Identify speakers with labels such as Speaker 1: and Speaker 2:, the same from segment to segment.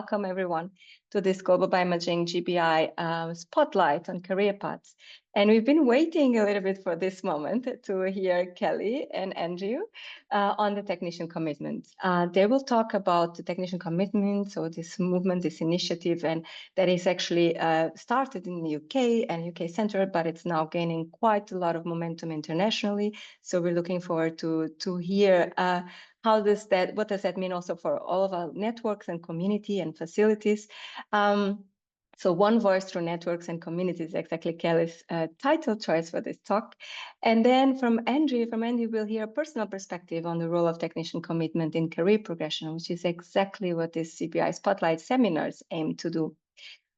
Speaker 1: Welcome everyone to this Global Bioimaging GBI spotlight on career paths. And we've been waiting a little bit for this moment to hear Kelly and Andrew on the technician commitment. They will talk about the technician commitment, so this movement, this initiative, and that is actually started in the UK and UK centered, but it's now gaining quite a lot of momentum internationally. So we're looking forward to hear what does that mean also for all of our networks and community and facilities? So one voice through networks and communities, exactly Kelly's title choice for this talk. And then from Andy, we'll hear a personal perspective on the role of technician commitment in career progression, which is exactly what this GBI Spotlight seminars aim to do.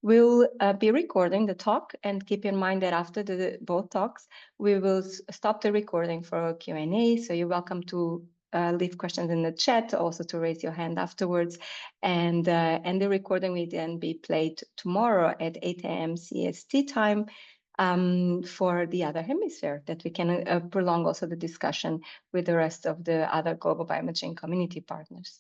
Speaker 1: We'll be recording the talk, and keep in mind that after both talks, we will stop the recording for a Q&A. So you're welcome to leave questions in the chat, also to raise your hand afterwards. And the recording will then be played tomorrow at 8 a.m. CST time for the other hemisphere, that we can prolong also the discussion with the rest of the other global bioimaging community partners.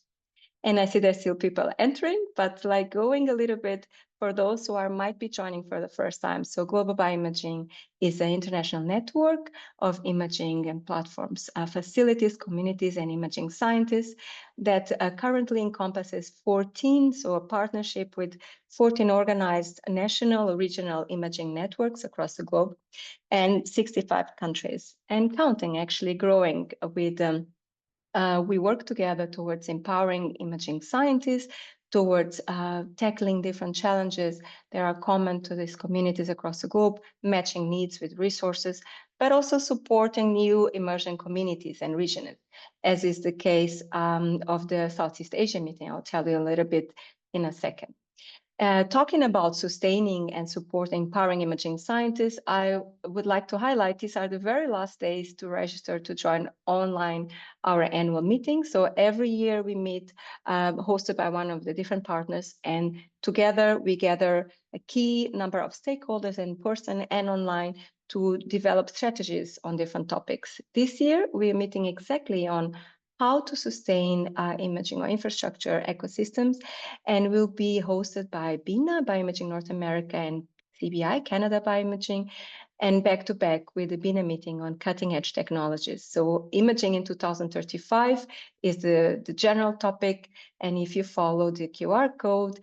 Speaker 1: And I see there's still people entering, but like going a little bit for those who might be joining for the first time. So Global Bioimaging is an international network of imaging and platforms, facilities, communities, and imaging scientists that currently encompasses 14, so a partnership with 14 organized national or regional imaging networks across the globe, and 65 countries, and counting, actually growing with we work together towards empowering imaging scientists, towards tackling different challenges that are common to these communities across the globe, matching needs with resources, but also supporting new emerging communities and regions, as is the case of the Southeast Asia meeting. I'll tell you a little bit in a second. Talking about sustaining and supporting empowering imaging scientists, I would like to highlight these are the very last days to register to join online our annual meeting. So every year we meet, hosted by one of the different partners, and together we gather a key number of stakeholders in person and online to develop strategies on different topics. This year we're meeting exactly on how to sustain imaging or infrastructure ecosystems, and will be hosted by BINA, Bioimaging North America, and GBI, Canada Bioimaging, and back-to-back with the BINA meeting on cutting-edge technologies. So imaging in 2035 is the general topic, and if you follow the QR code,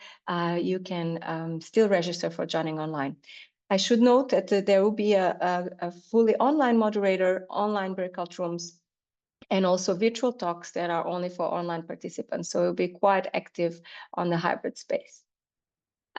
Speaker 1: you can still register for joining online. I should note that there will be a fully online moderator, online breakout rooms, and also virtual talks that are only for online participants. So it'll be quite active on the hybrid space.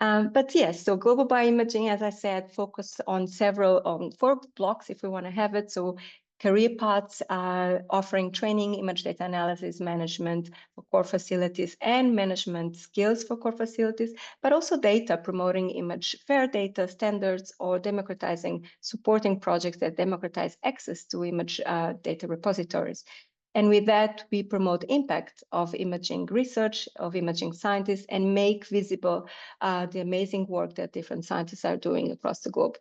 Speaker 1: But yes, so global bioimaging, as I said, focus on four blocks if we want to have it. So career paths, offering training, image data analysis, management for core facilities, and management skills for core facilities, but also data, promoting image fair data standards, or democratizing, supporting projects that democratize access to image data repositories. And with that, we promote impact of imaging research, of imaging scientists, and make visible the amazing work that different scientists are doing across the globe.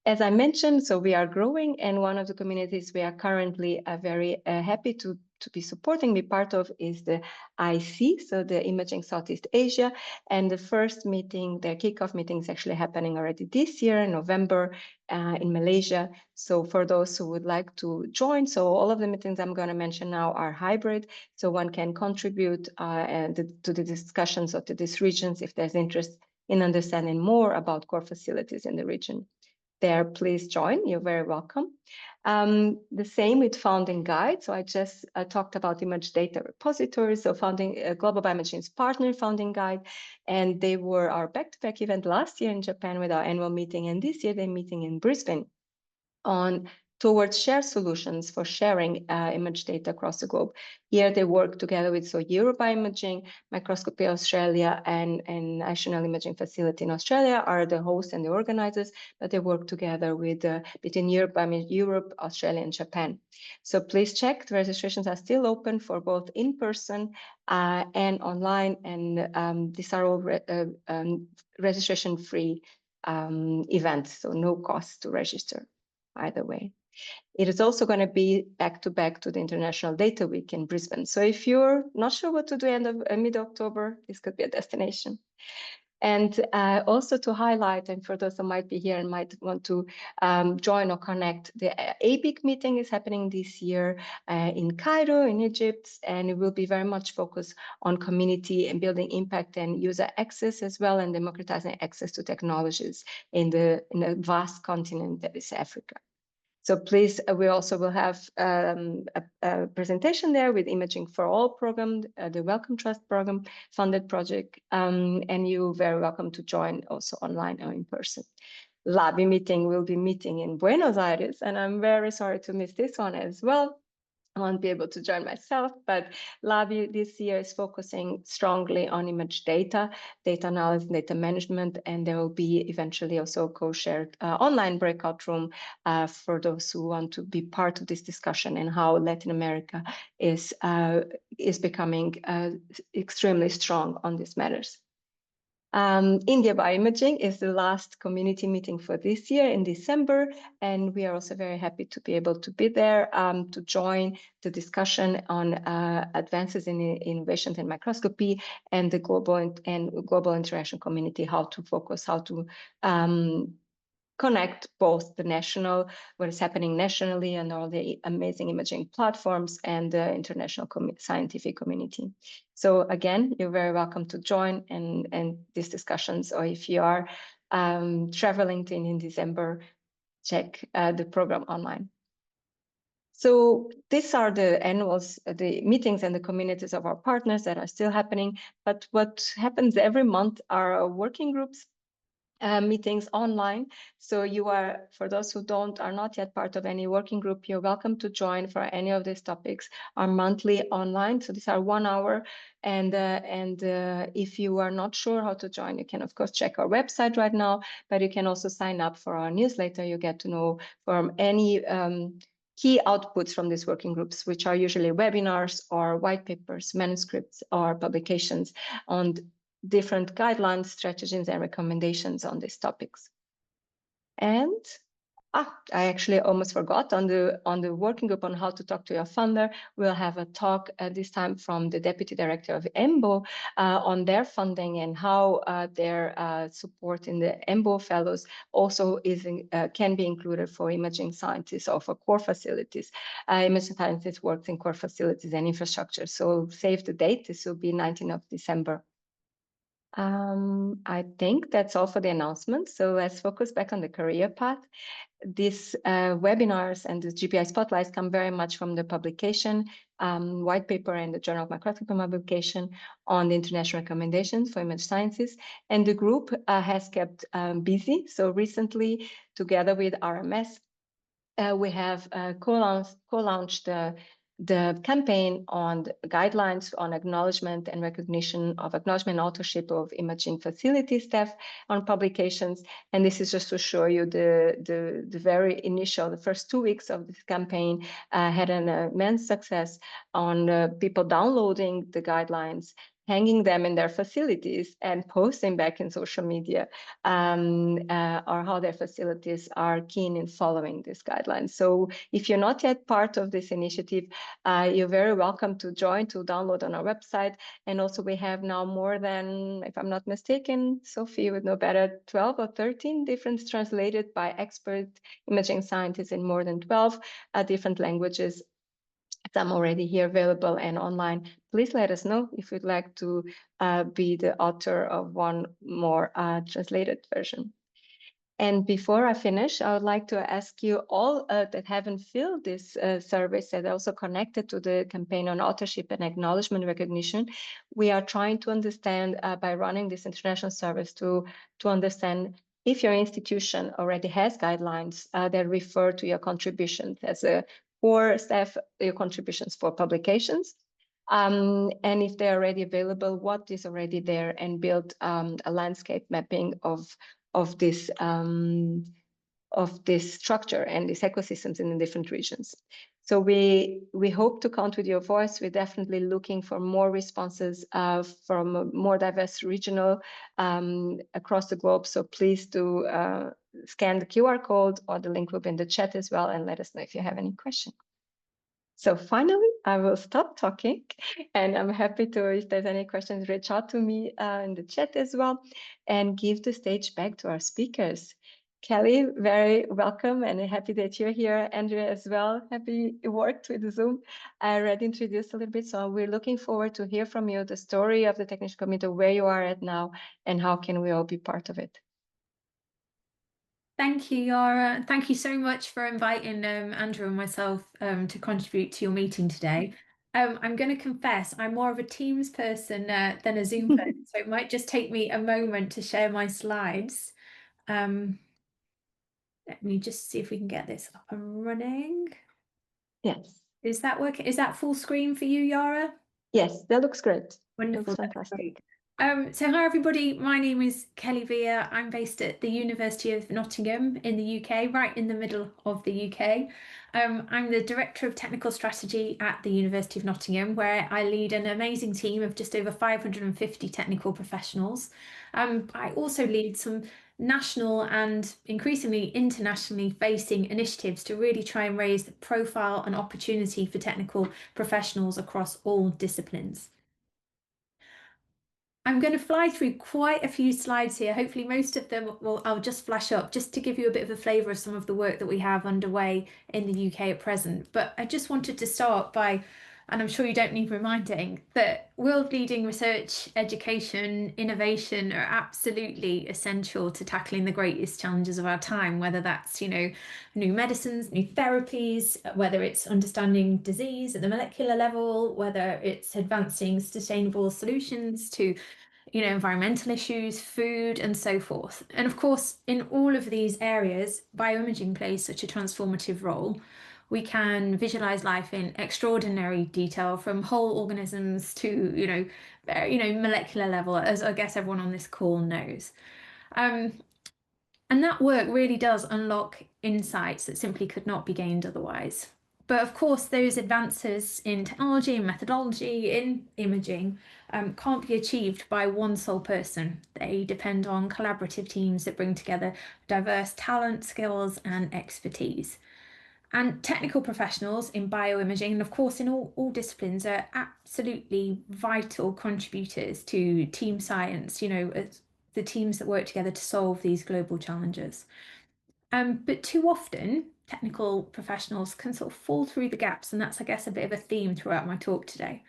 Speaker 1: As I mentioned, so we are growing, and one of the communities we are currently very happy to be supporting, be part of, is the IC, so the Imaging Southeast Asia. And the first meeting, the kickoff meeting, is actually happening already this year in November in Malaysia. So for those who would like to join, so all of the meetings I'm going to mention now are hybrid, so one can contribute to the discussions of these regions if there's interest in understanding more about core facilities in the region. There, please join. You're very welcome. The same with founding guide. So I just talked about image data repositories. So founding Global Bioimaging's partner founding guide, and they were our back-to-back event last year in Japan with our annual meeting, and this year they're meeting in Brisbane towards shared solutions for sharing image data across the globe. Here they work together with Eurobioimaging, Microscopy Australia, and National Imaging Facility in Australia are the hosts and the organizers, but they work together with between Europe, Australia, and Japan. So please check, the registrations are still open for both in person and online, and these are all registration-free events, so no cost to register either way. It is also going to be back-to-back to the International Data Week in Brisbane. So if you're not sure what to do mid-October, this could be a destination. And also to highlight, and for those who might be here and might want to join or connect, the ABIC meeting is happening this year in Cairo, in Egypt, and it will be very much focused on community and building impact and user access as well, and democratizing access to technologies in the vast continent that is Africa. So please, we also will have a presentation there with Imaging for All program, the Wellcome Trust program funded project, and you're very welcome to join also online or in person. LABI meeting will be meeting in Buenos Aires, and I'm very sorry to miss this one as well. I won't be able to join myself, but LABI this year is focusing strongly on image data analysis, data management, and there will be eventually also a co-shared online breakout room for those who want to be part of this discussion and how Latin America is becoming extremely strong on these matters. India Bioimaging is the last community meeting for this year in December, and we are also very happy to be able to be there to join the discussion on advances in innovations in microscopy and the global international community, how to focus, how to connect both the national, what is happening nationally and all the amazing imaging platforms and the international scientific community. So again, you're very welcome to join and these discussions, or if you are traveling in December, check the program online. So these are the annuals, the meetings and the communities of our partners that are still happening. But what happens every month are working groups meetings online. So you are, for those who are not yet part of any working group, you're welcome to join for any of these topics, are monthly online. So these are 1 hour. And if you are not sure how to join, you can of course check our website right now, but you can also sign up for our newsletter. You get to know from any key outputs from these working groups, which are usually webinars or white papers, manuscripts, or publications on different guidelines, strategies, and recommendations on these topics. And I actually almost forgot on the working group on how to talk to your funder. We'll have a talk this time from the Deputy Director of EMBO on their funding and how their support in the EMBO fellows also can be included for imaging scientists or for core facilities. Imaging scientists works in core facilities and infrastructure. So save the date. This will be 19th of December. I think that's all for the announcements. So let's focus back on the career path. These webinars and the GBI spotlights come very much from the publication, white paper and the Journal of Microscopy publication on the international recommendations for image sciences. And the group has kept busy. So recently, together with RMS, we have co-launched the campaign on the guidelines on acknowledgement and recognition of acknowledgement and authorship of imaging facility staff on publications. And this is just to show you the very initial, the first 2 weeks of this campaign had an immense success on people downloading the guidelines, hanging them in their facilities and posting back in social media or how their facilities are keen in following these guidelines. So if you're not yet part of this initiative, you're very welcome to join, to download on our website. And also we have now more than, if I'm not mistaken, Sophie would know better, 12 or 13 different translated by expert imaging scientists in more than 12 different languages. Some already here available and online. Please let us know if you'd like to be the author of one more translated version. And before I finish, I would like to ask you all that haven't filled this survey, that are also connected to the campaign on authorship and acknowledgement recognition. We are trying to understand by running this international service to understand if your institution already has guidelines that refer to your contributions as a core staff, your contributions for publications. And if they're already available, what is already there, and build a landscape mapping of this structure and these ecosystems in the different regions. So we hope to count with your voice. We're definitely looking for more responses from a more diverse regional across the globe. So please do scan the QR code, or the link will be in the chat as well, and let us know if you have any questions. So finally, I will stop talking, and I'm happy to, if there's any questions, reach out to me in the chat as well, and give the stage back to our speakers. Kelly, very welcome and happy that you're here. Andrea as well, happy you worked with Zoom. I already introduced a little bit, so we're looking forward to hear from you the story of the technician committee, where you are at now, and how can we all be part of it.
Speaker 2: Thank you, Yara. Thank you so much for inviting Andrew and myself to contribute to your meeting today. I'm going to confess, I'm more of a Teams person than a Zoom person, so it might just take me a moment to share my slides. Let me just see if we can get this up and running.
Speaker 1: Yes.
Speaker 2: Is that working? Is that full screen for you, Yara?
Speaker 1: Yes, that looks great.
Speaker 2: Wonderful.
Speaker 1: Looks fantastic.
Speaker 2: So hi everybody, my name is Kelly Vere. I'm based at the University of Nottingham in the UK, right in the middle of the UK. I'm the Director of Technical Strategy at the University of Nottingham, where I lead an amazing team of just over 550 technical professionals. I also lead some national and increasingly internationally facing initiatives to really try and raise the profile and opportunity for technical professionals across all disciplines. I'm going to fly through quite a few slides here. Hopefully most of them I'll just flash up just to give you a bit of a flavour of some of the work that we have underway in the UK at present. But I just wanted to start by, and I'm sure you don't need reminding, that world-leading research, education, innovation are absolutely essential to tackling the greatest challenges of our time, whether that's, new medicines, new therapies, whether it's understanding disease at the molecular level, whether it's advancing sustainable solutions to environmental issues, food, and so forth. And of course, in all of these areas, bioimaging plays such a transformative role. We can visualize life in extraordinary detail, from whole organisms to, molecular level, as I guess everyone on this call knows. And that work really does unlock insights that simply could not be gained otherwise. But of course, those advances in technology and methodology in imaging can't be achieved by one sole person. They depend on collaborative teams that bring together diverse talent, skills, and expertise. And technical professionals in bioimaging, and of course in all disciplines, are absolutely vital contributors to team science, as the teams that work together to solve these global challenges. But too often, technical professionals can sort of fall through the gaps, and that's, I guess, a bit of a theme throughout my talk today.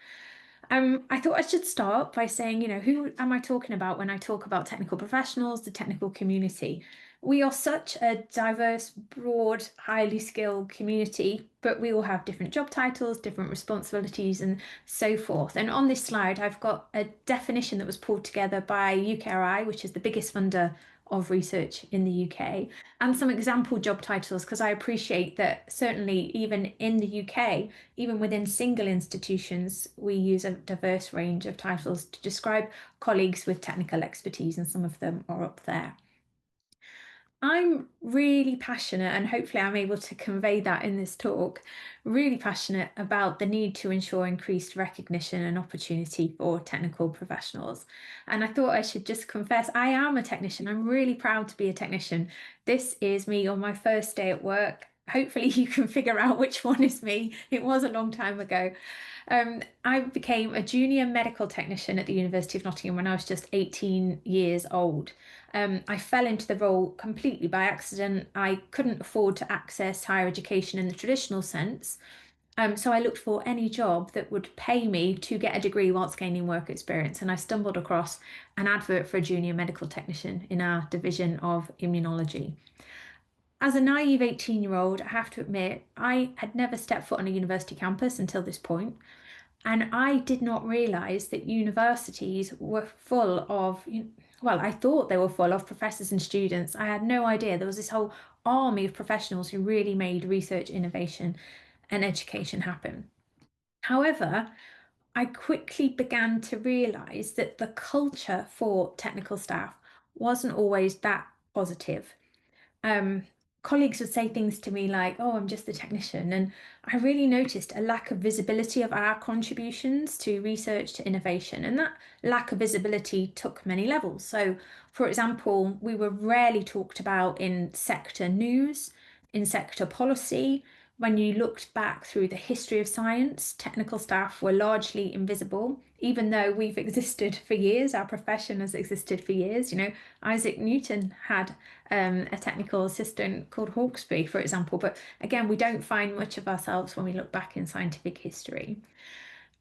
Speaker 2: I thought I should start by saying, who am I talking about when I talk about technical professionals, the technical community? We are such a diverse, broad, highly skilled community, but we all have different job titles, different responsibilities, and so forth. And on this slide, I've got a definition that was pulled together by UKRI, which is the biggest funder of research in the UK, and some example job titles, because I appreciate that certainly even in the UK, even within single institutions, we use a diverse range of titles to describe colleagues with technical expertise, and some of them are up there. I'm really passionate, and hopefully I'm able to convey that in this talk, really passionate about the need to ensure increased recognition and opportunity for technical professionals. And I thought I should just confess, I am a technician. I'm really proud to be a technician. This is me on my first day at work. Hopefully you can figure out which one is me. It was a long time ago. I became a junior medical technician at the University of Nottingham when I was just 18 years old. I fell into the role completely by accident. I couldn't afford to access higher education in the traditional sense. So I looked for any job that would pay me to get a degree whilst gaining work experience. And I stumbled across an advert for a junior medical technician in our division of immunology. As a naive 18-year-old, I have to admit, I had never stepped foot on a university campus until this point. And I did not realise that universities were full of, well, I thought they were full of professors and students. I had no idea there was this whole army of professionals who really made research, innovation, and education happen. However, I quickly began to realise that the culture for technical staff wasn't always that positive. Um, colleagues would say things to me like, oh, I'm just a technician. And I really noticed a lack of visibility of our contributions to research, to innovation. And that lack of visibility took many levels. So, for example, we were rarely talked about in sector news, in sector policy. When you looked back through the history of science, technical staff were largely invisible, even though we've existed for years, our profession has existed for years. You know, Isaac Newton had a technical assistant called Hawkesby, for example. But again, we don't find much of ourselves when we look back in scientific history.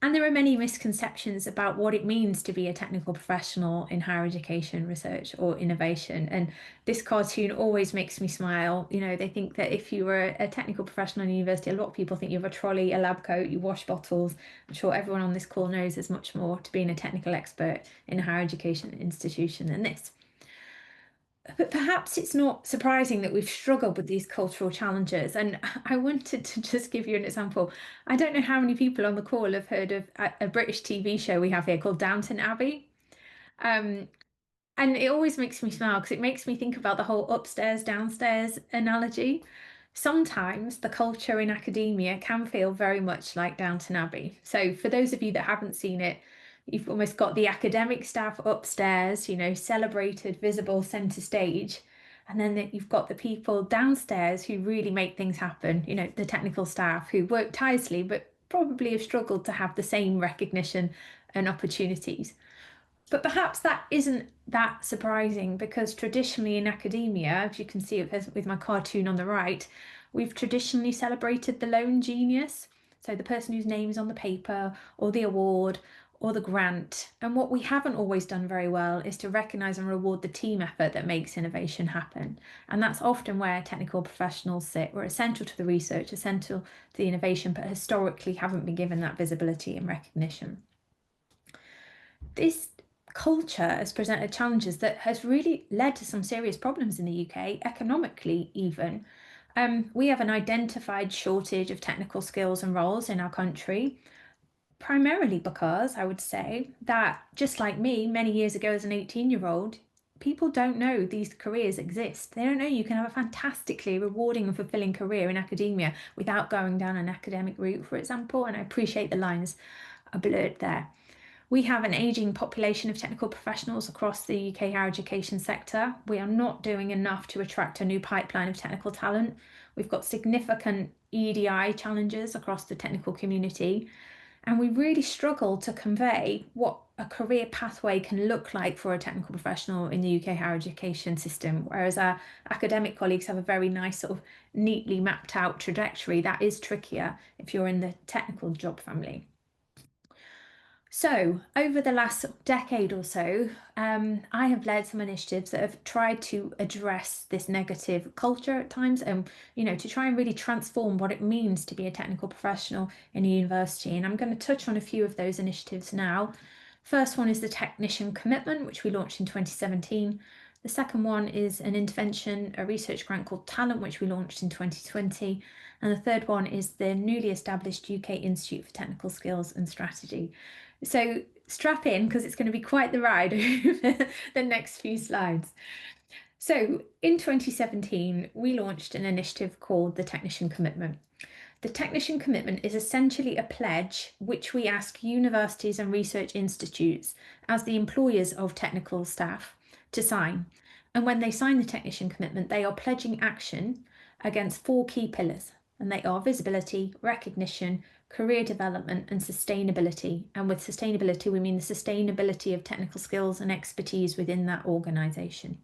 Speaker 2: And there are many misconceptions about what it means to be a technical professional in higher education, research, or innovation. And this cartoon always makes me smile. You know, they think that if you were a technical professional in university, a lot of people think you have a trolley, a lab coat, you wash bottles. I'm sure everyone on this call knows there's much more to being a technical expert in a higher education institution than this. But perhaps it's not surprising that we've struggled with these cultural challenges. And I wanted to just give you an example. I don't know how many people on the call have heard of a British TV show we have here called Downton Abbey. Um, and it always makes me smile because it makes me think about the whole upstairs, downstairs analogy. Sometimes the culture in academia can feel very much like Downton Abbey. So, for those of you that haven't seen it, you've almost got the academic staff upstairs, you know, celebrated, visible, centre stage. And then you've got the people downstairs who really make things happen, you know, the technical staff who work tirelessly, but probably have struggled to have the same recognition and opportunities. But perhaps that isn't that surprising because traditionally in academia, as you can see with my cartoon on the right, we've traditionally celebrated the lone genius. So the person whose name is on the paper or the award or the grant. And what we haven't always done very well is to recognise and reward the team effort that makes innovation happen. And that's often where technical professionals sit. We're essential to the research, essential to the innovation, but historically haven't been given that visibility and recognition. This culture has presented challenges that has really led to some serious problems in the UK, economically even. We have an identified shortage of technical skills and roles in our country, primarily because I would say that just like me, many years ago as an 18-year-old, people don't know these careers exist. They don't know you can have a fantastically rewarding and fulfilling career in academia without going down an academic route, for example. And I appreciate the lines are blurred there. We have an ageing population of technical professionals across the UK higher education sector. We are not doing enough to attract a new pipeline of technical talent. We've got significant EDI challenges across the technical community, and we really struggle to convey what a career pathway can look like for a technical professional in the UK higher education system, whereas our academic colleagues have a very nice sort of neatly mapped out trajectory. That is trickier if you're in the technical job family. So, over the last decade or so, I have led some initiatives that have tried to address this negative culture at times and, you know, to try and really transform what it means to be a technical professional in a university. And I'm going to touch on a few of those initiatives now. First one is the Technician Commitment, which we launched in 2017. The second one is an intervention, a research grant called Talent, which we launched in 2020. And the third one is the newly established UK Institute for Technical Skills and Strategy. So strap in because it's going to be quite the ride over the next few slides. So in 2017, we launched an initiative called the Technician Commitment. The Technician Commitment is essentially a pledge which we ask universities and research institutes as the employers of technical staff to sign. And when they sign the Technician Commitment, they are pledging action against 4 key pillars, and they are visibility, recognition, career development and sustainability. And with sustainability, we mean the sustainability of technical skills and expertise within that organisation.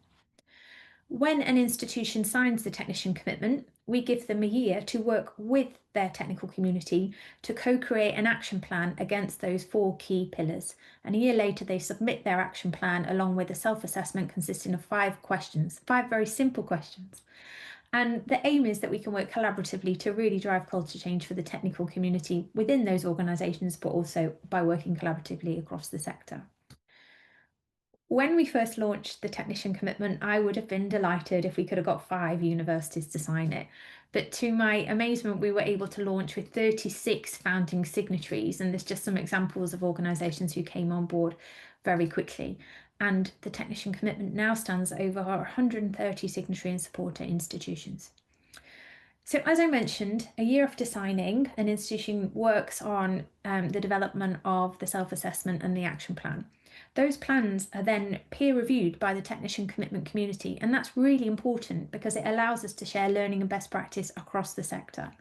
Speaker 2: When an institution signs the Technician Commitment, we give them a year to work with their technical community to co-create an action plan against those 4 key pillars. And a year later, they submit their action plan along with a self-assessment consisting of 5 questions, 5 very simple questions. And the aim is that we can work collaboratively to really drive culture change for the technical community within those organisations, but also by working collaboratively across the sector. When we first launched the Technician Commitment, I would have been delighted if we could have got 5 universities to sign it. But to my amazement, we were able to launch with 36 founding signatories. And there's just some examples of organisations who came on board very quickly. And the Technician Commitment now stands over 130 signatory and supporter institutions. So as I mentioned, a year after signing, an institution works on the development of the self-assessment and the action plan. Those plans are then peer reviewed by the technician commitment community, and that's really important because it allows us to share learning and best practice across the sector.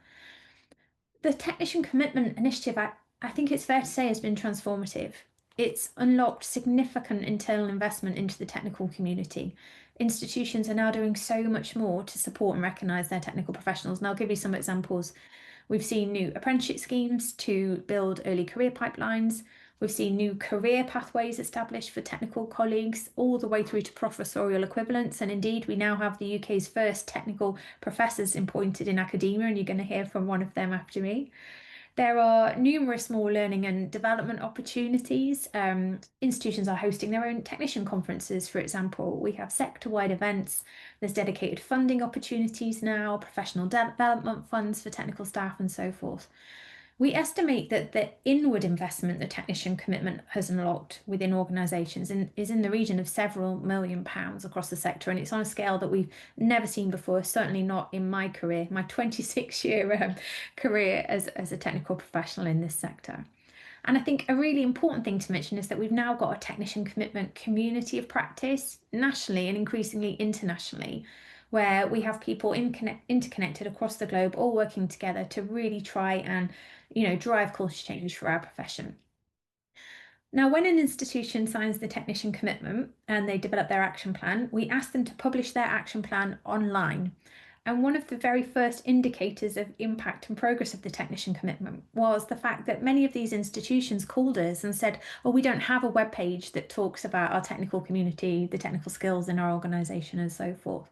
Speaker 2: The technician commitment initiative, I think it's fair to say, has been transformative. It's unlocked significant internal investment into the technical community. Institutions are now doing so much more to support and recognise their technical professionals. And I'll give you some examples. We've seen new apprenticeship schemes to build early career pipelines. We've seen new career pathways established for technical colleagues, all the way through to professorial equivalents. And indeed, we now have the UK's first technical professors appointed in academia, and you're going to hear from one of them after me. There are numerous more learning and development opportunities. Institutions are hosting their own technician conferences, for example. We have sector-wide events. There's dedicated funding opportunities now, professional development funds for technical staff, and so forth. We estimate that the inward investment the technician commitment has unlocked within organisations is in the region of several £1 million across the sector, and it's on a scale that we've never seen before, certainly not in my career, my 26-year career as a technical professional in this sector. And I think a really important thing to mention is that we've now got a technician commitment community of practice nationally and increasingly internationally, where we have people interconnected across the globe, all working together to really try and drive culture change for our profession. Now, when an institution signs the technician commitment and they develop their action plan, we ask them to publish their action plan online. And one of the very first indicators of impact and progress of the technician commitment was the fact that many of these institutions called us and said, oh, we don't have a web page that talks about our technical community, the technical skills in our organisation, and so forth.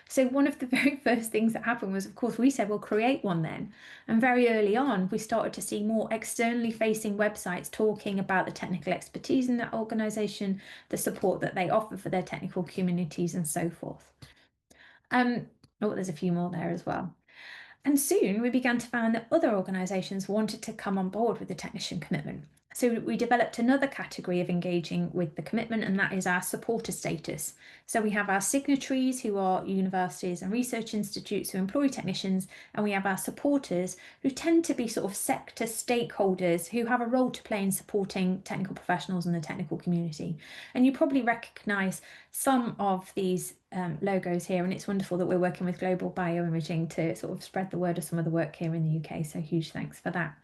Speaker 2: So one of the very first things that happened was, of course, we said, we'll create one then. And very early on, we started to see more externally facing websites talking about the technical expertise in that organisation, the support that they offer for their technical communities, and so forth. Oh, there's a few more there as well. And soon we began to find that other organisations wanted to come on board with the technician commitment. So we developed another category of engaging with the commitment, and that is our supporter status. So we have our signatories, who are universities and research institutes who employ technicians, and we have our supporters, who tend to be sort of sector stakeholders who have a role to play in supporting technical professionals in the technical community. And you probably recognise some of these logos here, and it's wonderful that we're working with Global Bioimaging to sort of spread the word of some of the work here in the UK, so huge thanks for that.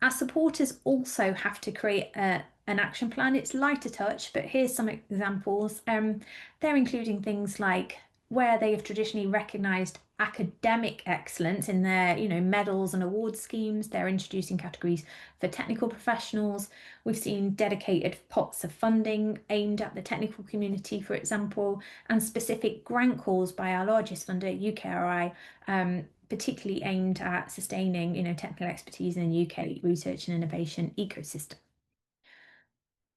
Speaker 2: Our supporters also have to create an action plan. It's lighter touch, but here's some examples. They're including things like where they have traditionally recognised academic excellence in their medals and award schemes. They're introducing categories for technical professionals. We've seen dedicated pots of funding aimed at the technical community, for example, and specific grant calls by our largest funder, UKRI, particularly aimed at sustaining technical expertise in the UK research and innovation ecosystem.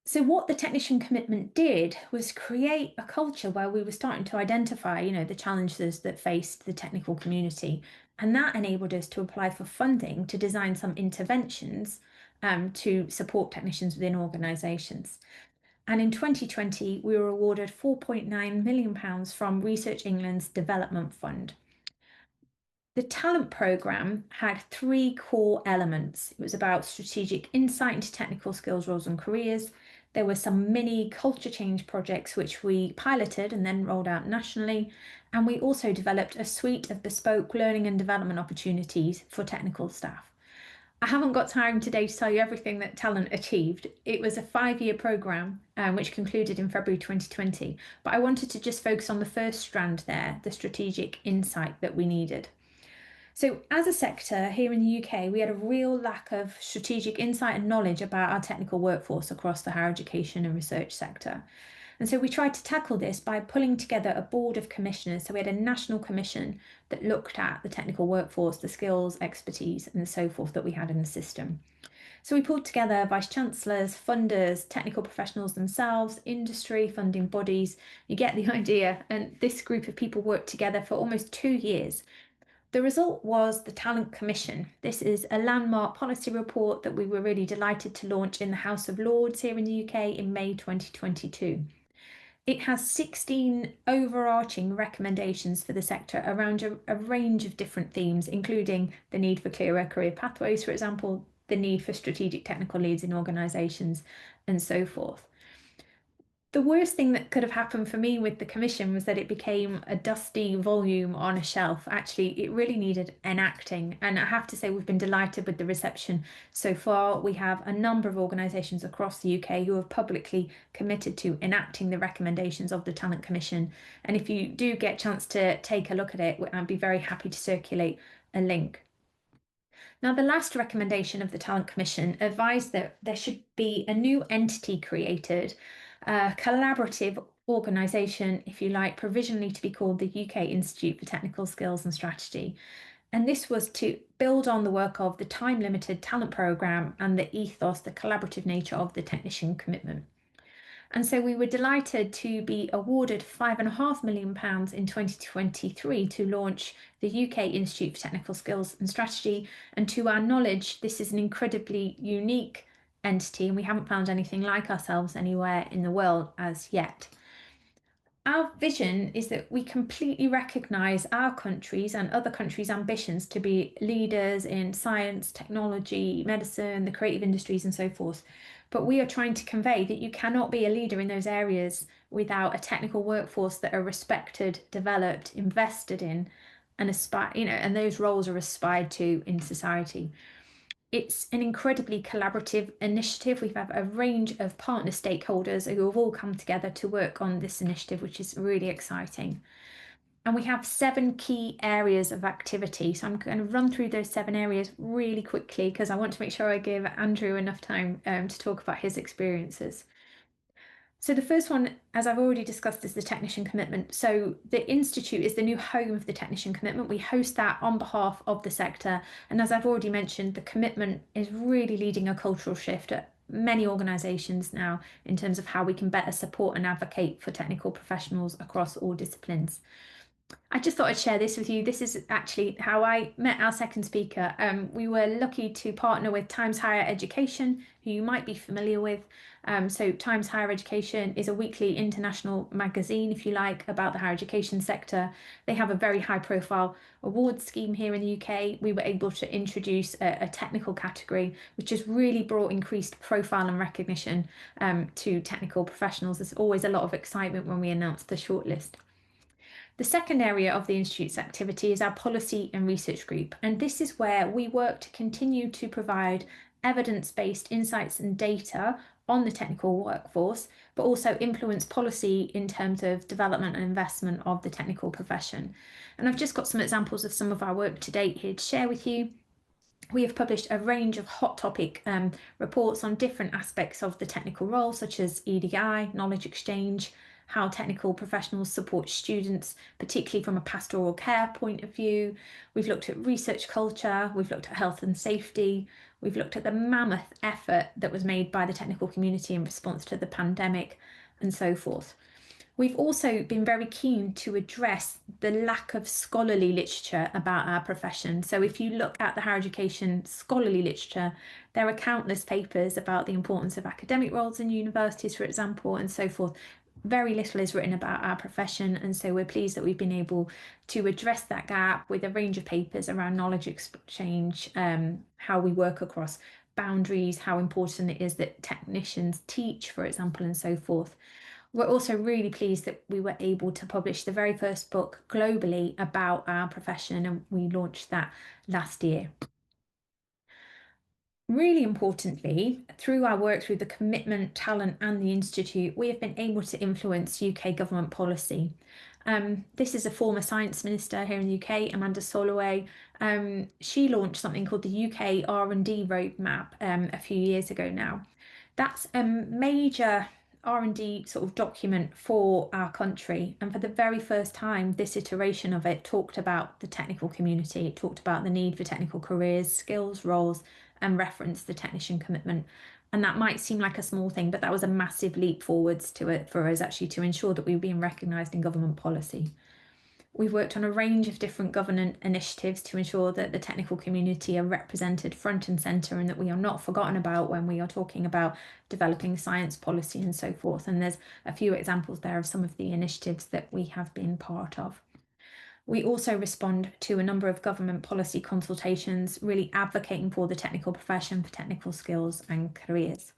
Speaker 2: So what the technician commitment did was create a culture where we were starting to identify, the challenges that faced the technical community. And that enabled us to apply for funding to design some interventions to support technicians within organisations. And in 2020, we were awarded £4.9 million from Research England's Development Fund. The talent programme had three core elements. It was about strategic insight into technical skills, roles and careers. There were some mini culture change projects which we piloted and then rolled out nationally. And we also developed a suite of bespoke learning and development opportunities for technical staff. I haven't got time today to tell you everything that Talent achieved. It was a 5-year programme which concluded in February 2020. But I wanted to just focus on the first strand there, the strategic insight that we needed. So as a sector here in the UK, we had a real lack of strategic insight and knowledge about our technical workforce across the higher education and research sector. And so we tried to tackle this by pulling together a board of commissioners. So we had a national commission that looked at the technical workforce, the skills, expertise, and so forth that we had in the system. So we pulled together vice chancellors, funders, technical professionals themselves, industry, funding bodies. You get the idea. And this group of people worked together for almost 2 years. The result was the Talent Commission. This is a landmark policy report that we were really delighted to launch in the House of Lords here in the UK in May 2022. It has 16 overarching recommendations for the sector around a range of different themes, including the need for clearer career pathways, for example, the need for strategic technical leads in organisations, and so forth. The worst thing that could have happened for me with the commission was that it became a dusty volume on a shelf. Actually, it really needed enacting, and I have to say we've been delighted with the reception so far. We have a number of organisations across the UK who have publicly committed to enacting the recommendations of the Talent Commission. And if you do get a chance to take a look at it, I'd be very happy to circulate a link. Now, the last recommendation of the Talent Commission advised that there should be a new entity created, a collaborative organisation, if you like, provisionally to be called the UK Institute for Technical Skills and Strategy. And this was to build on the work of the time-limited talent programme and the ethos, the collaborative nature of the technician commitment. And so we were delighted to be awarded £5.5 million in 2023 to launch the UK Institute for Technical Skills and Strategy. And to our knowledge, this is an incredibly unique entity, and we haven't found anything like ourselves anywhere in the world as yet. Our vision is that we completely recognise our country's and other countries' ambitions to be leaders in science, technology, medicine, the creative industries, and so forth. But we are trying to convey that you cannot be a leader in those areas without a technical workforce that are respected, developed, invested in, and aspire, and those roles are aspired to in society. It's an incredibly collaborative initiative. We have a range of partner stakeholders who have all come together to work on this initiative, which is really exciting. And we have 7 key areas of activity. So I'm going to run through those 7 areas really quickly because I want to make sure I give Andrew enough time to talk about his experiences. So the first one, as I've already discussed, is the technician commitment. So the Institute is the new home of the technician commitment. We host that on behalf of the sector. And as I've already mentioned, the commitment is really leading a cultural shift at many organisations now in terms of how we can better support and advocate for technical professionals across all disciplines. I just thought I'd share this with you. This is actually how I met our second speaker. We were lucky to partner with Times Higher Education, who you might be familiar with. So Times Higher Education is a weekly international magazine, if you like, about the higher education sector. They have a very high profile awards scheme here in the UK. We were able to introduce a technical category, which has really brought increased profile and recognition to technical professionals. There's always a lot of excitement when we announce the shortlist. The second area of the Institute's activity is our policy and research group, and this is where we work to continue to provide evidence-based insights and data on the technical workforce, but also influence policy in terms of development and investment of the technical profession. And I've just got some examples of some of our work to date here to share with you. We have published a range of hot topic reports on different aspects of the technical role, such as EDI, knowledge exchange, how technical professionals support students, particularly from a pastoral care point of view. We've looked at research culture, we've looked at health and safety, we've looked at the mammoth effort that was made by the technical community in response to the pandemic, and so forth. We've also been very keen to address the lack of scholarly literature about our profession. So if you look at the higher education scholarly literature, there are countless papers about the importance of academic roles in universities, for example, and so forth. Very little is written about our profession, and so we're pleased that we've been able to address that gap with a range of papers around knowledge exchange, how we work across boundaries, how important it is that technicians teach, for example, and so forth. We're also really pleased that we were able to publish the very first book globally about our profession, and we launched that last year. Really importantly, through our work through the commitment, talent, and the Institute, we have been able to influence UK government policy. This is a former science minister here in the UK, Amanda Soloway. She launched something called the UK R&D Roadmap a few years ago now. That's a major R&D sort of document for our country, and for the very first time this iteration of it talked about the technical community. It talked about the need for technical careers, skills, roles, and referenced the technician commitment. And that might seem like a small thing, but that was a massive leap forwards to it for us actually to ensure that we were being recognised in government policy. We've worked on a range of different governance initiatives to ensure that the technical community are represented front and centre and that we are not forgotten about when we are talking about developing science policy and so forth. And there's a few examples there of some of the initiatives that we have been part of. We also respond to a number of government policy consultations, really advocating for the technical profession, for technical skills and careers.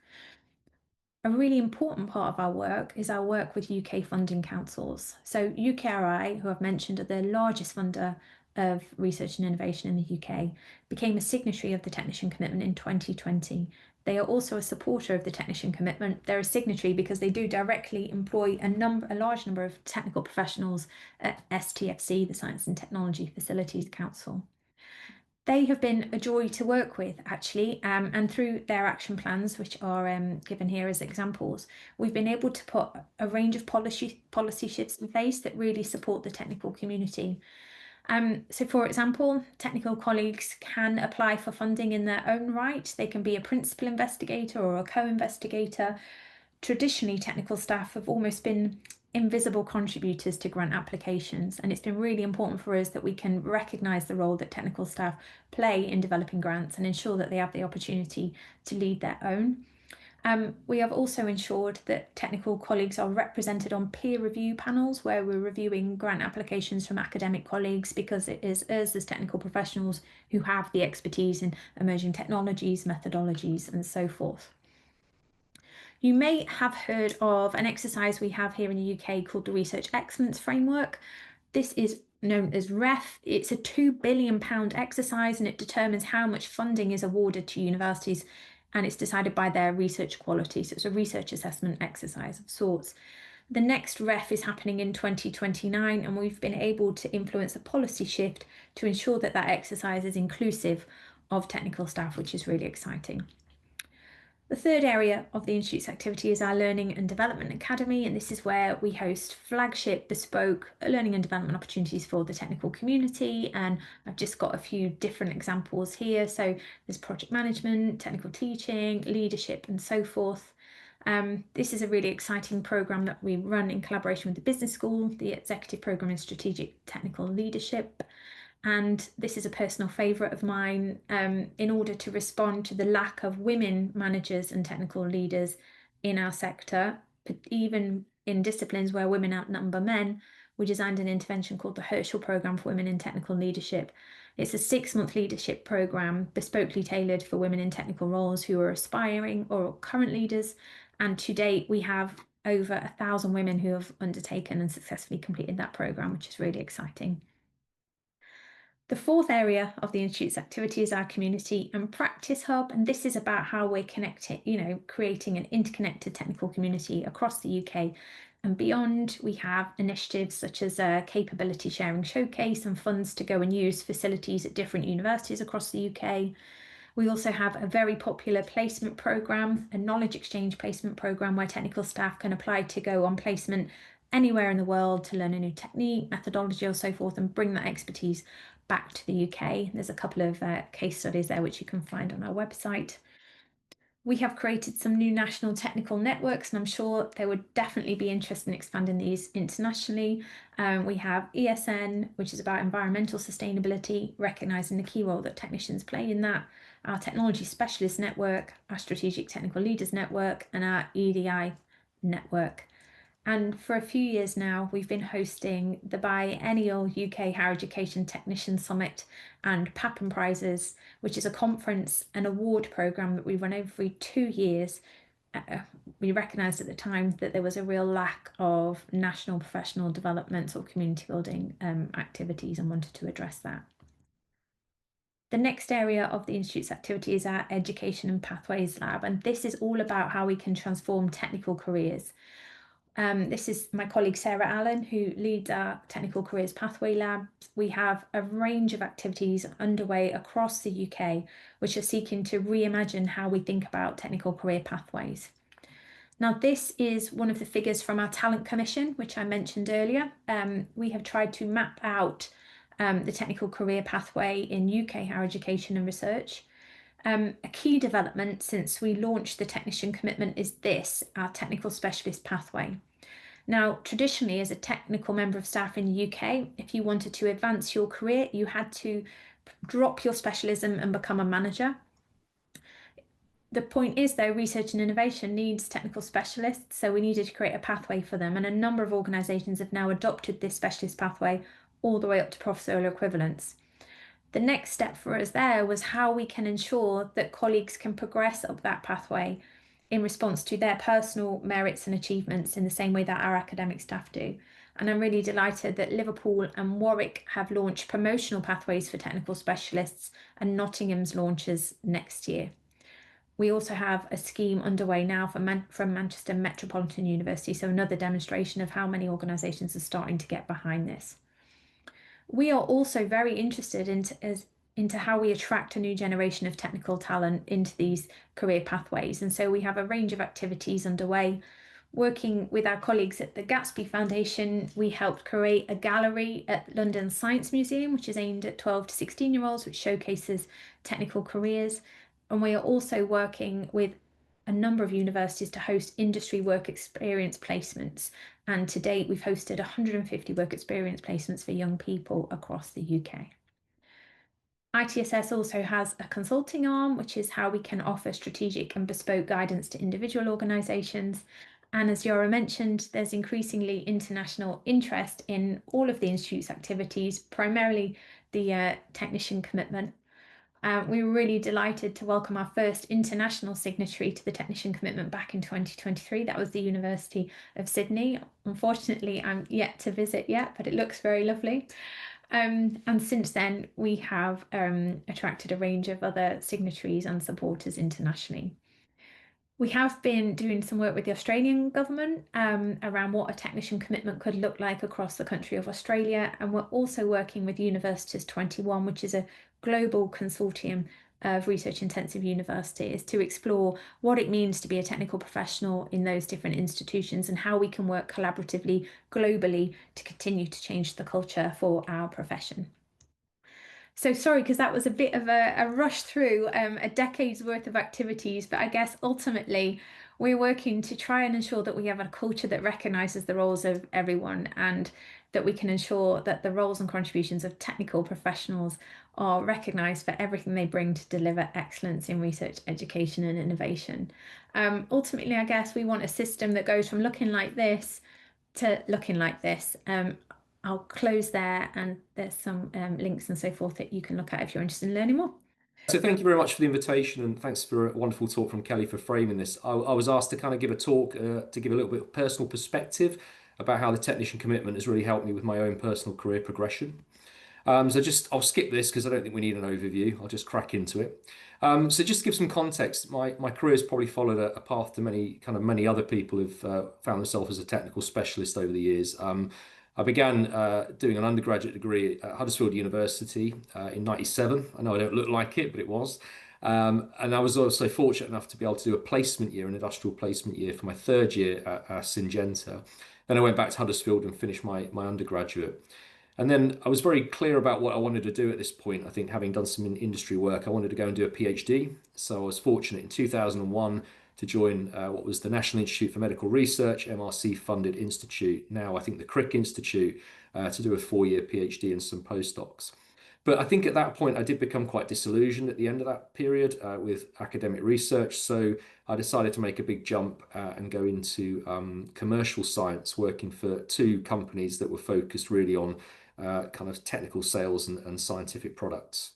Speaker 2: A really important part of our work is our work with UK funding councils. So UKRI, who I've mentioned, are the largest funder of research and innovation in the UK, became a signatory of the Technician Commitment in 2020. They are also a supporter of the Technician Commitment. They're a signatory because they do directly employ a large number of technical professionals at STFC, the Science and Technology Facilities Council. They have been a joy to work with, actually, and through their action plans, which are given here as examples, we've been able to put a range of policy shifts in place that really support the technical community. So, for example, technical colleagues can apply for funding in their own right. They can be a principal investigator or a co-investigator. Traditionally, technical staff have almost been invisible contributors to grant applications, and it's been really important for us that we can recognise the role that technical staff play in developing grants and ensure that they have the opportunity to lead their own. We have also ensured that technical colleagues are represented on peer review panels where we're reviewing grant applications from academic colleagues, because it is us as technical professionals who have the expertise in emerging technologies, methodologies and so forth. You may have heard of an exercise we have here in the UK called the Research Excellence Framework. This is known as REF. It's a £2 billion exercise and it determines how much funding is awarded to universities, and it's decided by their research quality. So it's a research assessment exercise of sorts. The next REF is happening in 2029, and we've been able to influence a policy shift to ensure that that exercise is inclusive of technical staff, which is really exciting. The third area of the Institute's activity is our Learning and Development Academy, and this is where we host flagship bespoke learning and development opportunities for the technical community. And I've just got a few different examples here. So there's project management, technical teaching, leadership and so forth. This is a really exciting programme that we run in collaboration with the Business School, the Executive Programme in Strategic Technical Leadership. And this is a personal favourite of mine, in order to respond to the lack of women managers and technical leaders in our sector, but even in disciplines where women outnumber men. We designed an intervention called the Herschel Programme for Women in Technical Leadership. It's a 6-month leadership programme bespokely tailored for women in technical roles who are aspiring or current leaders. And to date, we have over 1,000 women who have undertaken and successfully completed that programme, which is really exciting. The fourth area of the Institute's activity is our community and practice hub, and this is about how we're connecting, creating an interconnected technical community across the UK and beyond. We have initiatives such as a capability sharing showcase and funds to go and use facilities at different universities across the UK. We also have a very popular placement programme, a knowledge exchange placement programme where technical staff can apply to go on placement anywhere in the world to learn a new technique, methodology or so forth, and bring that expertise back to the UK. There's a couple of case studies there which you can find on our website. We have created some new national technical networks, and I'm sure there would definitely be interest in expanding these internationally. We have ESN, which is about environmental sustainability, recognising the key role that technicians play in that, our Technology Specialist Network, our Strategic Technical Leaders Network, and our EDI network. And for a few years now, we've been hosting the biennial UK Higher Education Technician Summit and Papin Prizes, which is a conference and award programme that we run every 2 years. We recognised at the time that there was a real lack of national professional development or community building activities, and wanted to address that. The next area of the Institute's activity is our Education and Pathways Lab, and this is all about how we can transform technical careers. This is my colleague Sarah Allen, who leads our Technical Careers Pathway Lab. We have a range of activities underway across the UK, which are seeking to reimagine how we think about technical career pathways. Now, this is one of the figures from our Talent Commission, which I mentioned earlier. We have tried to map out the technical career pathway in UK higher education and research. A key development since we launched the Technician Commitment is this, our Technical Specialist Pathway. Now, traditionally, as a technical member of staff in the UK, if you wanted to advance your career, you had to drop your specialism and become a manager. The point is, though, research and innovation needs technical specialists, so we needed to create a pathway for them, and a number of organisations have now adopted this specialist pathway all the way up to professorial equivalence. The next step for us there was how we can ensure that colleagues can progress up that pathway in response to their personal merits and achievements in the same way that our academic staff do. And I'm really delighted that Liverpool and Warwick have launched promotional pathways for technical specialists, and Nottingham's launches next year. We also have a scheme underway now from Manchester Metropolitan University, so another demonstration of how many organisations are starting to get behind this. We are also very interested into how we attract a new generation of technical talent into these career pathways. And so we have a range of activities underway. Working with our colleagues at the Gatsby Foundation, we helped create a gallery at London Science Museum, which is aimed at 12 to 16-year-olds, which showcases technical careers. And we are also working with a number of universities to host industry work experience placements. And to date, we've hosted 150 work experience placements for young people across the UK. ITSS also has a consulting arm, which is how we can offer strategic and bespoke guidance to individual organisations. And as Yara mentioned, there's increasingly international interest in all of the Institute's activities, primarily the technician commitment. We were really delighted to welcome our first international signatory to the technician commitment back in 2023. That was the University of Sydney. Unfortunately, I'm yet to visit yet, but it looks very lovely. And since then, we have attracted a range of other signatories and supporters internationally. We have been doing some work with the Australian government around what a technician commitment could look like across the country of Australia. And we're also working with Universities 21, which is a global consortium of research intensive universities, to explore what it means to be a technical professional in those different institutions and how we can work collaboratively globally to continue to change the culture for our profession. So sorry, because that was a bit of a rush through a decade's worth of activities, but I guess ultimately we're working to try and ensure that we have a culture that recognises the roles of everyone, and that we can ensure that the roles and contributions of technical professionals are recognised for everything they bring to deliver excellence in research, education and innovation. Ultimately, I guess we want a system that goes from looking like this to looking like this. I'll close there, and there's some links and so forth that you can look at if you're interested in learning more.
Speaker 3: So thank you very much for the invitation, and thanks for a wonderful talk from Kelly for framing this. I was asked to kind of give a talk to give a little bit of personal perspective about how the technician commitment has really helped me with my own personal career progression. I'll skip this because I don't think we need an overview. I'll just crack into it. So just to give some context, my career has probably followed a path to many other people who've found themselves as a technical specialist over the years. I began doing an undergraduate degree at Huddersfield University in '97. I know I don't look like it, but it was. And I was also fortunate enough to be able to do a placement year, an industrial placement year for my third year at Syngenta. Then I went back to Huddersfield and finished my undergraduate. And then I was very clear about what I wanted to do at this point. I think, having done some industry work, I wanted to go and do a PhD. So I was fortunate in 2001 to join what was the National Institute for Medical Research, MRC funded institute, now I think the Crick Institute, to do a 4-year PhD and some postdocs. But I think at that point I did become quite disillusioned at the end of that period with academic research. So I decided to make a big jump and go into commercial science, working for 2 companies that were focused really on kind of technical sales and scientific products.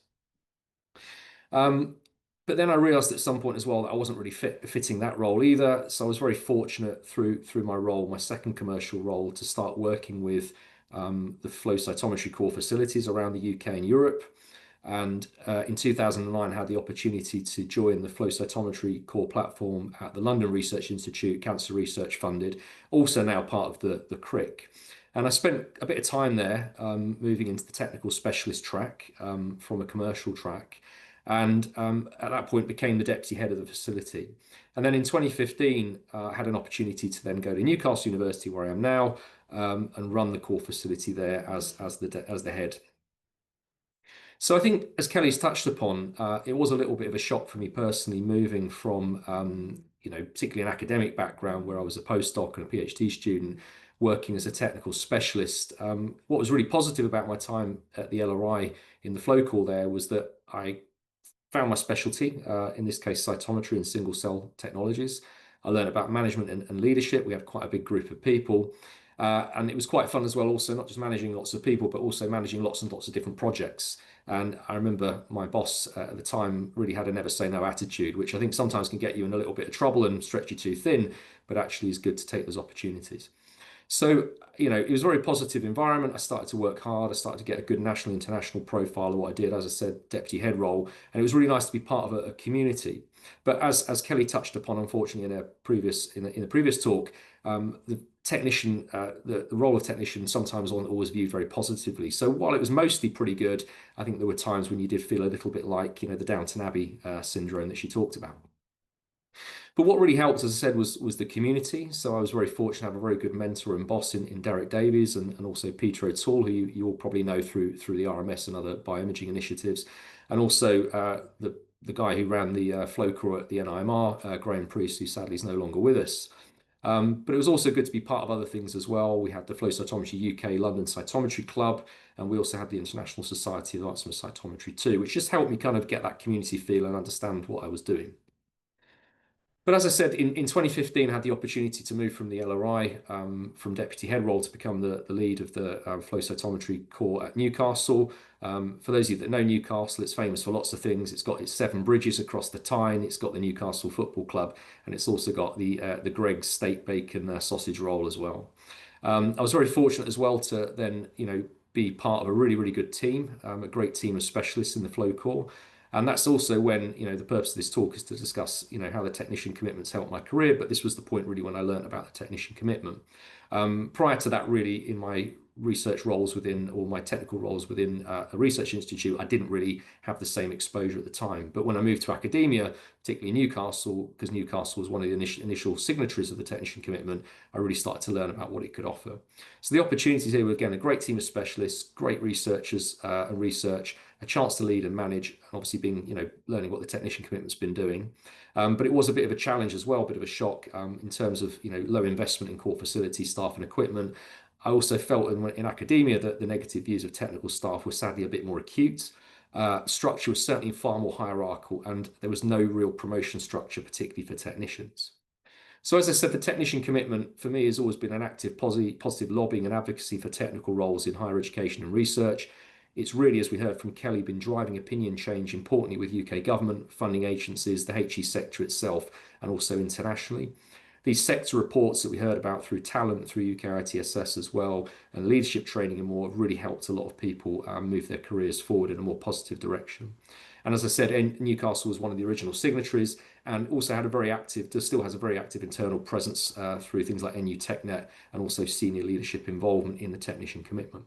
Speaker 3: But then I realized at some point as well that I wasn't really fitting that role either. So I was very fortunate through my role, my second commercial role, to start working with the flow cytometry core facilities around the UK and Europe. And in 2009, I had the opportunity to join the flow cytometry core platform at the London Research Institute, Cancer Research funded, also now part of the Crick. And I spent a bit of time there moving into the technical specialist track from a commercial track. And at that point became the deputy head of the facility. And then in 2015, I had an opportunity to then go to Newcastle University, where I am now, and run the core facility there as the head. So I think, as Kelly's touched upon, it was a little bit of a shock for me personally, moving from, particularly an academic background where I was a postdoc and a PhD student, working as a technical specialist. What was really positive about my time at the LRI in the flow core there was that I found my specialty, in this case, cytometry and single cell technologies. I learned about management and leadership. We had quite a big group of people. And it was quite fun as well, also, not just managing lots of people, but also managing lots and lots of different projects. And I remember my boss at the time really had a never say no attitude, which I think sometimes can get you in a little bit of trouble and stretch you too thin, but actually is good to take those opportunities. So, it was a very positive environment. I started to work hard. I started to get a good national, international profile of what I did, as I said, deputy head role. And it was really nice to be part of a community. But as Kelly touched upon, unfortunately, in the previous talk, the technician, the role of technician sometimes wasn't always viewed very positively. So while it was mostly pretty good, I think there were times when you did feel a little bit like, the Downton Abbey syndrome that she talked about. But what really helped, as I said, was the community. So I was very fortunate to have a very good mentor and boss in Derek Davies and also Peter O'Toole, who you all probably know through the RMS and other bioimaging initiatives, and also the guy who ran the flow core at the NIMR, Graham Priest, who sadly is no longer with us. But it was also good to be part of other things as well. We had the Flow Cytometry UK London Cytometry Club, and we also had the International Society of Alzheimer's Cytometry too, which just helped me kind of get that community feel and understand what I was doing. But as I said, in 2015, I had the opportunity to move from the LRI, from deputy head role to become the lead of the flow cytometry core at Newcastle. For those of you that know Newcastle, it's famous for lots of things. It's got its 7 bridges across the Tyne. It's got the Newcastle Football Club, and it's also got the Greggs steak, bacon, sausage roll as well. I was very fortunate as well to then, be part of a really, really good team, a great team of specialists in the flow core. And that's also when, the purpose of this talk is to discuss, how the technician commitments helped my career. But this was the point really when I learned about the technician commitment. Prior to that, really, in my research roles within, or my technical roles within a research institute, I didn't really have the same exposure at the time. But when I moved to academia, particularly Newcastle, because Newcastle was one of the initial signatories of the technician commitment, I really started to learn about what it could offer. So the opportunities here were, again, a great team of specialists, great researchers and research, a chance to lead and manage, and obviously being, learning what the technician commitment's been doing. But it was a bit of a challenge as well, a bit of a shock in terms of, low investment in core facilities, staff and equipment. I also felt in academia that the negative views of technical staff were sadly a bit more acute. Structure was certainly far more hierarchical, and there was no real promotion structure, particularly for technicians. So as I said, the technician commitment for me has always been an active, positive lobbying and advocacy for technical roles in higher education and research. It's really, as we heard from Kelly, been driving opinion change, importantly with UK government, funding agencies, the HE sector itself, and also internationally. These sector reports that we heard about through Talent, through UK ITSS as well, and leadership training and more have really helped a lot of people move their careers forward in a more positive direction. And as I said, Newcastle was one of the original signatories and also had a very active, still has a very active internal presence through things like NU TechNet and also senior leadership involvement in the technician commitment.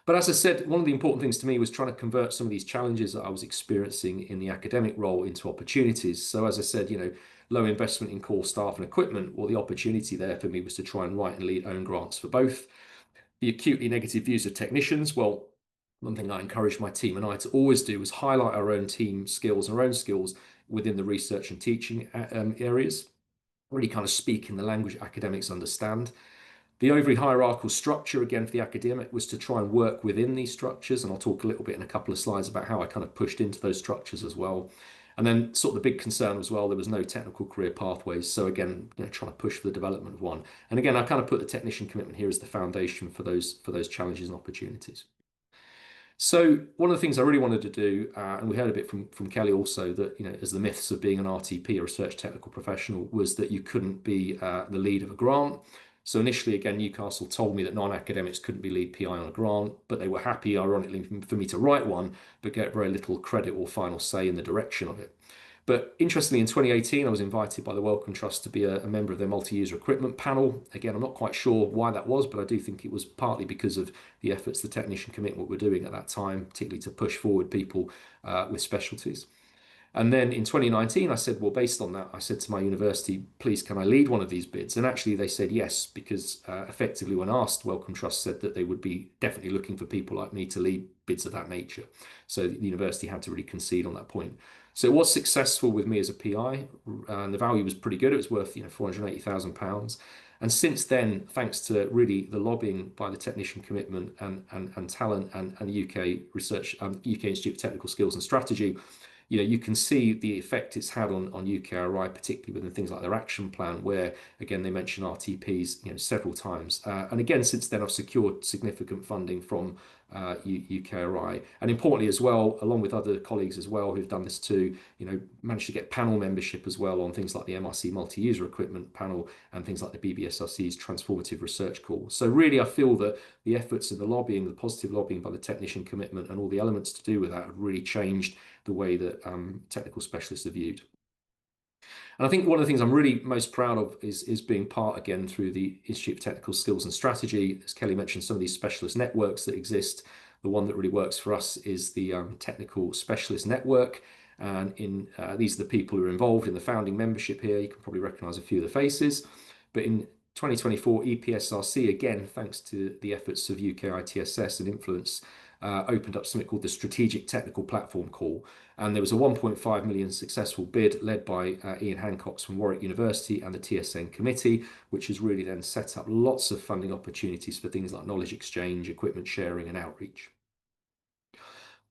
Speaker 3: But as I said, one of the important things to me was trying to convert some of these challenges that I was experiencing in the academic role into opportunities. So as I said, low investment in core staff and equipment, well, the opportunity there for me was to try and write and lead own grants for both. The acutely negative views of technicians, well, one thing I encouraged my team and I to always do was highlight our own team skills and our own skills within the research and teaching areas, really kind of speak in the language academics understand. The overly hierarchical structure, again, for the academic was to try and work within these structures. And I'll talk a little bit in a couple of slides about how I kind of pushed into those structures as well. And then sort of the big concern as well, there was no technical career pathways. So again, trying to push for the development of one. And again, I kind of put the technician commitment here as the foundation for those challenges and opportunities. So one of the things I really wanted to do, and we heard a bit from Kelly also, that as the myths of being an RTP, a research technical professional, was that you couldn't be the lead of a grant. So initially, again, Newcastle told me that non-academics couldn't be lead PI on a grant, but they were happy, ironically, for me to write one, but get very little credit or final say in the direction of it. But interestingly, in 2018, I was invited by the Wellcome Trust to be a member of their multi-user equipment panel. Again, I'm not quite sure why that was, but I do think it was partly because of the efforts the technician commitment were doing at that time, particularly to push forward people with specialties. And then in 2019, I said, well, based on that, I said to my university, please, can I lead one of these bids? And actually they said yes, because effectively when asked, Wellcome Trust said that they would be definitely looking for people like me to lead bids of that nature. So the university had to really concede on that point. So it was successful with me as a PI, and the value was pretty good. It was worth £480,000. And since then, thanks to really the lobbying by the Technician Commitment and Talent and the UK Research, UK Institute for Technical Skills and Strategy, you can see the effect it's had on UKRI, particularly within things like their action plan, where again they mention RTPs several times. And again, since then I've secured significant funding from UKRI, and importantly as well, along with other colleagues as well who've done this too, managed to get panel membership as well on things like the MRC multi-user equipment panel and things like the BBSRC's transformative research call. So really, I feel that the efforts and the lobbying, the positive lobbying by the Technician Commitment and all the elements to do with that have really changed the way that technical specialists are viewed. And I think one of the things I'm really most proud of is being part, again, through the Institute for Technical Skills and Strategy. As Kelly mentioned, some of these specialist networks that exist. The one that really works for us is the Technical Specialist Network. And these are the people who are involved in the founding membership here. You can probably recognize a few of the faces. But in 2024, EPSRC, again, thanks to the efforts of UK ITSS and Influence, opened up something called the Strategic Technical Platform Call. And there was a 1.5 million successful bid led by Ian Hancox from Warwick University and the TSN committee, which has really then set up lots of funding opportunities for things like knowledge exchange, equipment sharing and outreach.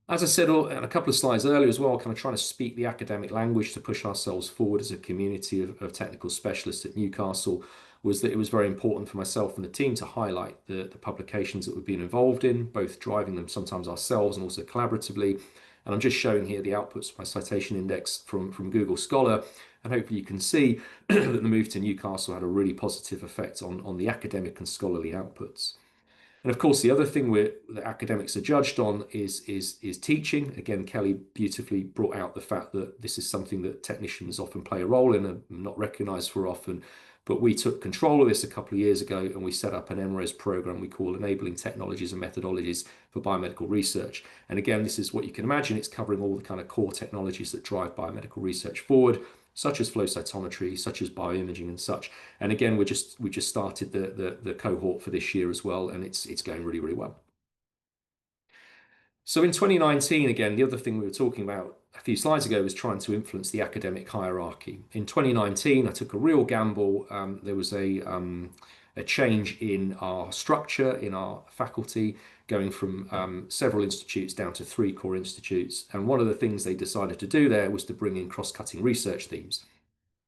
Speaker 3: As I said in a couple of slides earlier as well, kind of trying to speak the academic language to push ourselves forward as a community of technical specialists at Newcastle, was that it was very important for myself and the team to highlight the publications that we've been involved in, both driving them sometimes ourselves and also collaboratively. And I'm just showing here the outputs of my citation index from Google Scholar. And hopefully you can see that the move to Newcastle had a really positive effect on the academic and scholarly outputs. And of course, the other thing that academics are judged on is teaching. Again, Kelly beautifully brought out the fact that this is something that technicians often play a role in and not recognised for often. But we took control of this a couple of years ago and we set up an MRES program we call Enabling Technologies and Methodologies for Biomedical Research. And again, this is what you can imagine. It's covering all the kind of core technologies that drive biomedical research forward, such as flow cytometry, such as bioimaging and such. And again, we just started the cohort for this year as well, and it's going really, really well. So in 2019, again, the other thing we were talking about a few slides ago was trying to influence the academic hierarchy. In 2019, I took a real gamble. There was a change in our structure, in our faculty, going from several institutes down to 3 core institutes. And one of the things they decided to do there was to bring in cross-cutting research themes.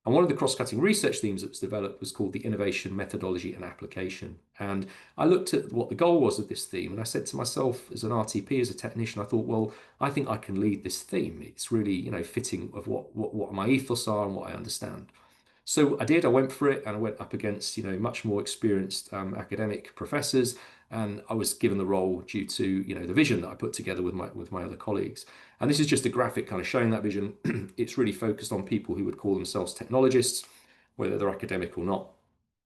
Speaker 3: And one of the cross-cutting research themes that was developed was called the Innovation, Methodology and Application. And I looked at what the goal was of this theme, and I said to myself, as an RTP, as a technician, I thought, well, I think I can lead this theme. It's really, fitting of what my ethos are and what I understand. So I did. I went for it, and I went up against, much more experienced academic professors, and I was given the role due to, the vision that I put together with my other colleagues. And this is just a graphic kind of showing that vision. It's really focused on people who would call themselves technologists, whether they're academic or not,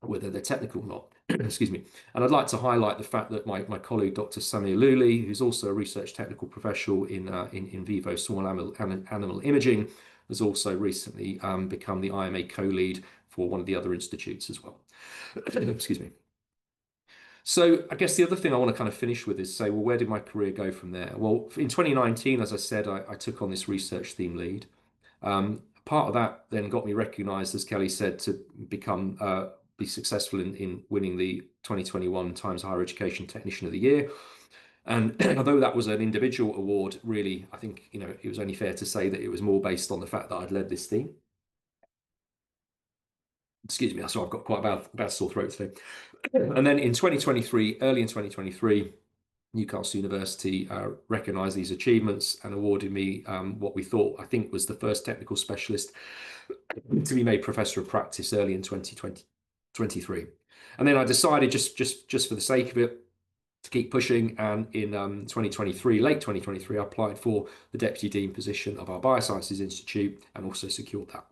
Speaker 3: whether they're technical or not. Excuse me. And I'd like to highlight the fact that my colleague, Dr. Samir Luli, who's also a research technical professional in vivo small animal imaging, has also recently become the IMA co-lead for one of the other institutes as well. Excuse me. So I guess the other thing I want to kind of finish with is say, well, where did my career go from there? Well, in 2019, as I said, I took on this research theme lead. Part of that then got me recognised, as Kelly said, to be successful in winning the 2021 Times Higher Education Technician of the Year. And although that was an individual award, really, I think, it was only fair to say that it was more based on the fact that I'd led this team. Excuse me, so I've got quite a bad sore throat today. And then in 2023, early in 2023, Newcastle University recognised these achievements and awarded me what we thought, I think, was the first technical specialist to be made Professor of Practice early in 2023. And then I decided, just for the sake of it, to keep pushing, and in 2023, late 2023, I applied for the Deputy Dean position of our Biosciences Institute and also secured that.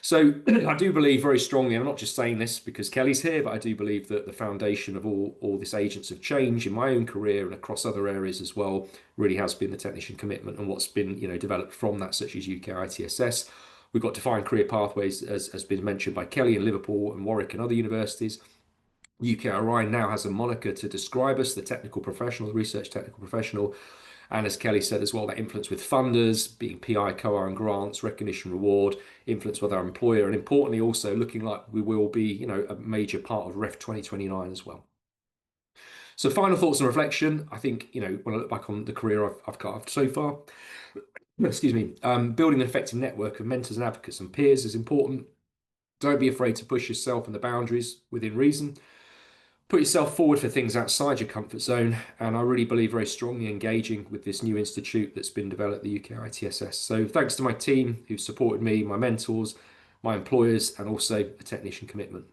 Speaker 3: So I do believe very strongly, and I'm not just saying this because Kelly's here, but I do believe that the foundation of all this agents of change in my own career and across other areas as well really has been the Technician Commitment and what's been developed from that, such as UK ITSS. We've got defined career pathways, as has been mentioned by Kelly, in Liverpool and Warwick and other universities. UKRI now has a moniker to describe us, the technical professional, the research technical professional. And as Kelly said as well, that influence with funders, being PI, COA and grants, recognition, reward, influence with our employer, and importantly also looking like we will be, you know, a major part of REF 2029 as well. So final thoughts and reflection. I think, you know, when I look back on the career I've carved so far, excuse me, building an effective network of mentors and advocates and peers is important. Don't be afraid to push yourself and the boundaries within reason. Put yourself forward for things outside your comfort zone. And I really believe very strongly engaging with this new institute that's been developed, the UK ITSS. So thanks to my team who've supported me, my mentors, my employers, and also a technician commitment.